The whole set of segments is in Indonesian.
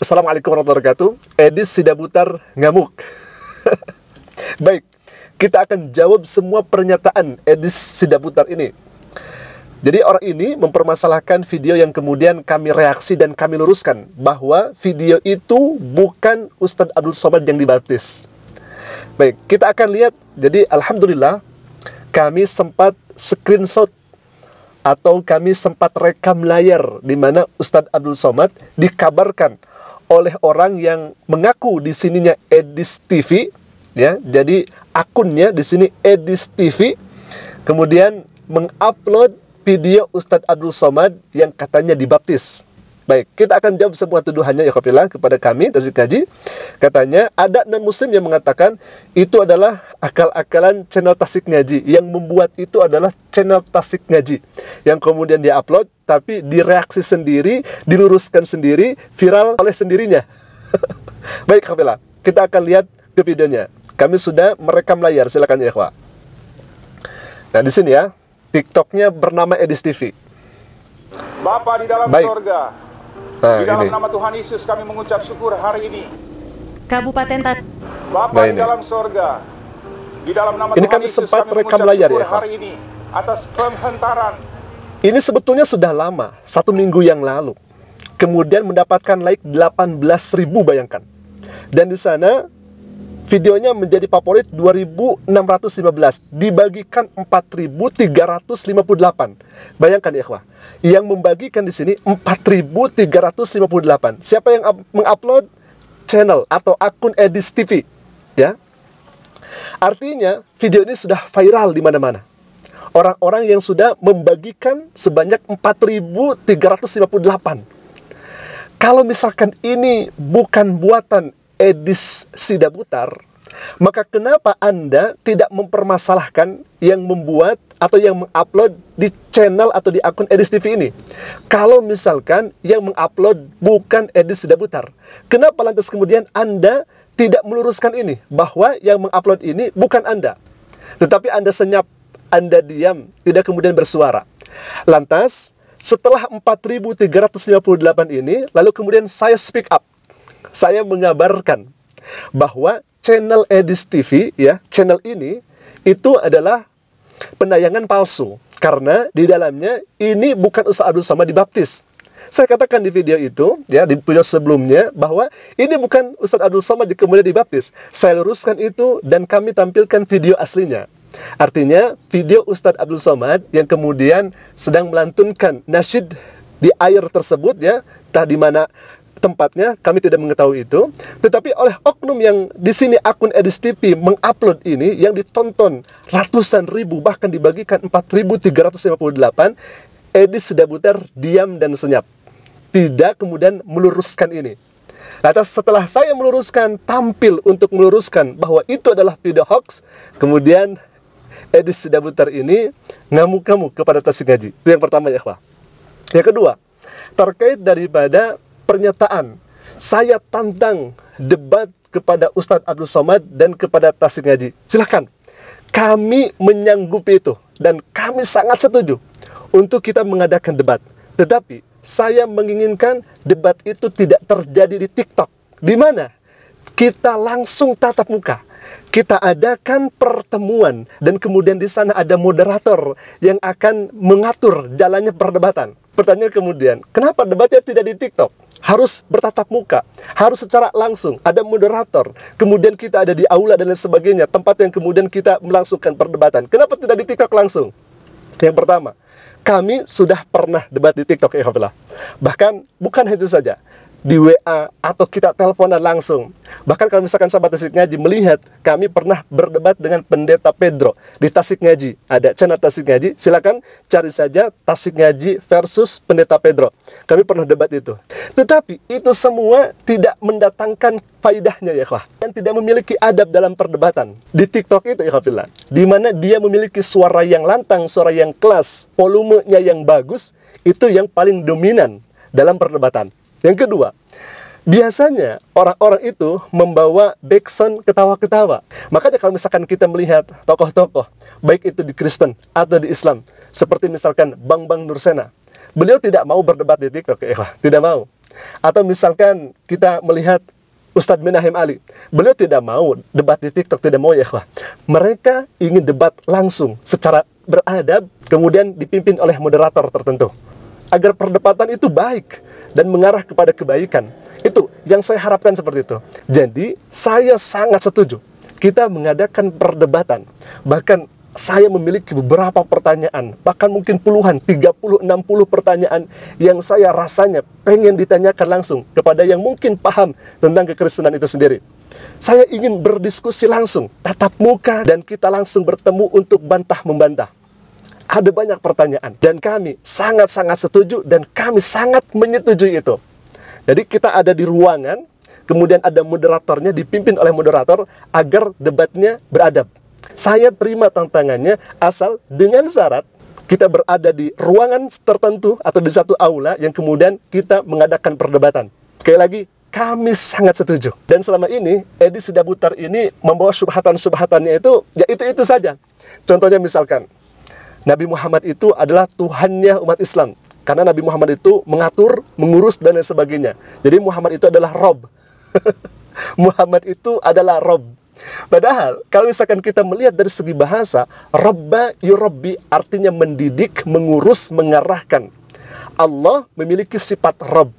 Assalamualaikum warahmatullahi wabarakatuh. Edis Sidabutar ngamuk. Baik, kita akan jawab semua pernyataan Edis Sidabutar ini. Jadi orang ini mempermasalahkan video yang kemudian kami reaksi dan kami luruskan bahwa video itu bukan Ustadz Abdul Somad yang dibaptis. Baik, kita akan lihat. Jadi alhamdulillah kami sempat screenshot atau kami sempat rekam layar di mana Ustadz Abdul Somad dikabarkan oleh orang yang mengaku di sininya Edis TV, ya. Jadi akunnya di sini Edis TV, kemudian mengupload video Ustadz Abdul Somad yang katanya dibaptis. Baik, kita akan jawab semua tuduhannya ya kafilah kepada kami Tasik Ngaji. Katanya ada non-muslim yang mengatakan itu adalah akal-akalan channel Tasik Ngaji. Yang membuat itu adalah channel Tasik Ngaji, yang kemudian dia upload, tapi direaksi sendiri, diluruskan sendiri, viral oleh sendirinya. Baik kafilah, kita akan lihat ke videonya. Kami sudah merekam layar, silakan ya ikhwah. Nah di sini ya, TikToknya bernama Edis TV. Bapa di dalam surga, di dalam nama Tuhan Yesus kami mengucap syukur hari ini. Kabupaten Bapa di dalam surga, di dalam nama ini Tuhan kami Yesus sempat kami rekam mengucap layar syukur ya, hari ini atas penghentaran. Ini sebetulnya sudah lama, 1 minggu yang lalu. Kemudian mendapatkan like 18.000, bayangkan. Dan di sana videonya menjadi favorit 2.615, dibagikan 4.358. Bayangkan ya ikhwah, yang membagikan di sini 4.358. Siapa yang mengupload? Channel atau akun Edis TV, ya. Artinya video ini sudah viral di mana-mana. Orang-orang yang sudah membagikan sebanyak 4.358. Kalau misalkan ini bukan buatan Edis Sidabutar, maka kenapa Anda tidak mempermasalahkan yang membuat atau yang mengupload di channel atau di akun Edis TV ini? Kalau misalkan yang mengupload bukan Edis Sidabutar, kenapa lantas kemudian Anda tidak meluruskan ini, bahwa yang mengupload ini bukan Anda, tetapi Anda senyap, Anda diam, tidak kemudian bersuara. Lantas setelah 4.358 ini, lalu kemudian saya speak up. Saya mengabarkan bahwa channel Edis TV, ya, channel ini itu adalah penayangan palsu karena di dalamnya ini bukan Ustadz Abdul Somad dibaptis. Saya katakan di video itu, ya, di video sebelumnya, bahwa ini bukan Ustadz Abdul Somad yang kemudian dibaptis. Saya luruskan itu dan kami tampilkan video aslinya. Artinya video Ustadz Abdul Somad yang kemudian sedang melantunkan nasyid di air tersebut, ya, entah di mana tempatnya kami tidak mengetahui itu, tetapi oleh oknum yang di sini akun Edis TV mengupload ini yang ditonton ratusan ribu, bahkan dibagikan 4.358, Edis Sidabutar diam dan senyap, tidak kemudian meluruskan ini. Lantas setelah saya meluruskan, tampil untuk meluruskan bahwa itu adalah video hoax, kemudian Edis Sidabutar ini ngamuk-ngamuk kepada Tasik Ngaji. Itu yang pertama ya ikhwah. Yang kedua, terkait daripada pernyataan saya tantang debat kepada Ustadz Abdul Somad dan kepada Tasik Ngaji, silahkan. Kami menyanggupi itu dan kami sangat setuju untuk kita mengadakan debat. Tetapi saya menginginkan debat itu tidak terjadi di TikTok, di mana kita langsung tatap muka. Kita adakan pertemuan dan kemudian di sana ada moderator yang akan mengatur jalannya perdebatan. Pertanyaan kemudian, kenapa debatnya tidak di TikTok? Harus bertatap muka, harus secara langsung, ada moderator, kemudian kita ada di aula dan lain sebagainya, tempat yang kemudian kita melangsungkan perdebatan. Kenapa tidak di TikTok langsung? Yang pertama, kami sudah pernah debat di TikTok, ya kafilah. Bahkan bukan itu saja, di WA atau kita teleponan langsung. Bahkan kalau misalkan sahabat Tasik Ngaji melihat, kami pernah berdebat dengan Pendeta Pedro di Tasik Ngaji. Ada channel Tasik Ngaji, silakan cari saja Tasik Ngaji versus Pendeta Pedro. Kami pernah debat itu. Tetapi itu semua tidak mendatangkan faidahnya ya ikhwah. Dan tidak memiliki adab dalam perdebatan. Di TikTok itu ya ikhwah, di mana dia memiliki suara yang lantang, suara yang kelas, volumenya yang bagus, itu yang paling dominan dalam perdebatan. Yang kedua, biasanya orang-orang itu membawa backsound ketawa-ketawa. Makanya kalau misalkan kita melihat tokoh-tokoh, baik itu di Kristen atau di Islam, seperti misalkan Bang Nursena, Beliau tidak mau berdebat di TikTok, tidak mau. Atau misalkan kita melihat Ustadz Menahem Ali, beliau tidak mau debat di TikTok, tidak mau, ya ikhwah. Mereka ingin debat langsung secara beradab, kemudian dipimpin oleh moderator tertentu, agar perdebatan itu baik dan mengarah kepada kebaikan. Itu yang saya harapkan seperti itu. Jadi saya sangat setuju kita mengadakan perdebatan. Bahkan saya memiliki beberapa pertanyaan, bahkan mungkin puluhan, 30-60 pertanyaan yang saya rasanya pengen ditanyakan langsung kepada yang mungkin paham tentang kekristenan itu sendiri. Saya ingin berdiskusi langsung, tatap muka, dan kita langsung bertemu untuk bantah-membantah. Ada banyak pertanyaan, dan kami sangat-sangat setuju, dan kami sangat menyetujui itu. Jadi kita ada di ruangan, kemudian ada moderatornya, dipimpin oleh moderator, agar debatnya beradab. Saya terima tantangannya, asal dengan syarat kita berada di ruangan tertentu atau di satu aula yang kemudian kita mengadakan perdebatan. Sekali lagi, kami sangat setuju. Dan selama ini, Edi Sidabutar ini membawa subhatan-subhatannya itu, ya itu saja. Contohnya misalkan, Nabi Muhammad itu adalah Tuhannya umat Islam. Karena Nabi Muhammad itu mengatur, mengurus, dan lain sebagainya. Jadi Muhammad itu adalah Rob. Muhammad itu adalah Rob. Padahal, kalau misalkan kita melihat dari segi bahasa, Rabba yurabbi artinya mendidik, mengurus, mengarahkan. Allah memiliki sifat Rabb.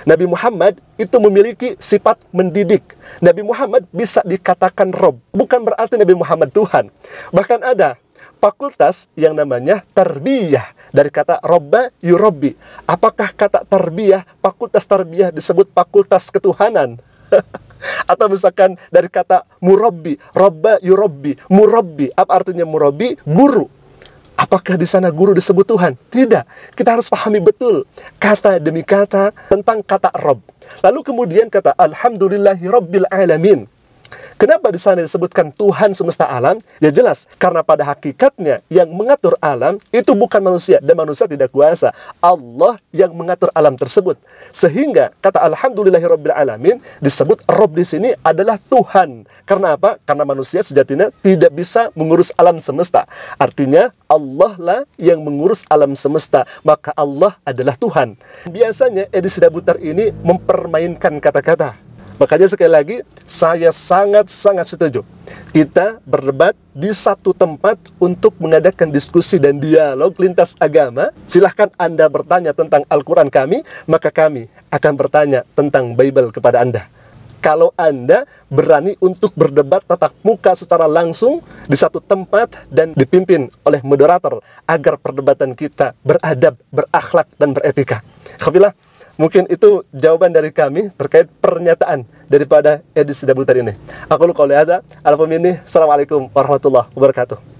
Nabi Muhammad itu memiliki sifat mendidik. Nabi Muhammad bisa dikatakan Rabb. Bukan berarti Nabi Muhammad Tuhan. Bahkan ada fakultas yang namanya tarbiyah. Dari kata Rabba yurabbi. Apakah kata tarbiyah, fakultas tarbiyah disebut fakultas ketuhanan? Atau misalkan dari kata murabbi, Rabba yurabbi, murabbi, apa artinya murabbi? Guru. Apakah di sana guru disebut Tuhan? Tidak. Kita harus pahami betul kata demi kata tentang kata Rabb. Lalu kemudian kata Alhamdulillahi Rabbil Alamin. Kenapa di sana disebutkan Tuhan semesta alam? Ya jelas, karena pada hakikatnya yang mengatur alam itu bukan manusia, dan manusia tidak kuasa. Allah yang mengatur alam tersebut. Sehingga kata Alhamdulillahirabbil alamin disebut Rabb di sini adalah Tuhan. Karena apa? Karena manusia sejatinya tidak bisa mengurus alam semesta. Artinya Allah lah yang mengurus alam semesta, maka Allah adalah Tuhan. Biasanya Edi Sidabutar ini mempermainkan kata-kata. Makanya sekali lagi, saya sangat-sangat setuju kita berdebat di satu tempat untuk mengadakan diskusi dan dialog lintas agama. Silahkan Anda bertanya tentang Al-Quran kami, maka kami akan bertanya tentang Bible kepada Anda. Kalau Anda berani untuk berdebat tatap muka secara langsung di satu tempat dan dipimpin oleh moderator agar perdebatan kita beradab, berakhlak, dan beretika. Alhamdulillah. Mungkin itu jawaban dari kami terkait pernyataan daripada Edi Sidabutar ini. Aku qouli hadza, Assalamualaikum warahmatullahi wabarakatuh.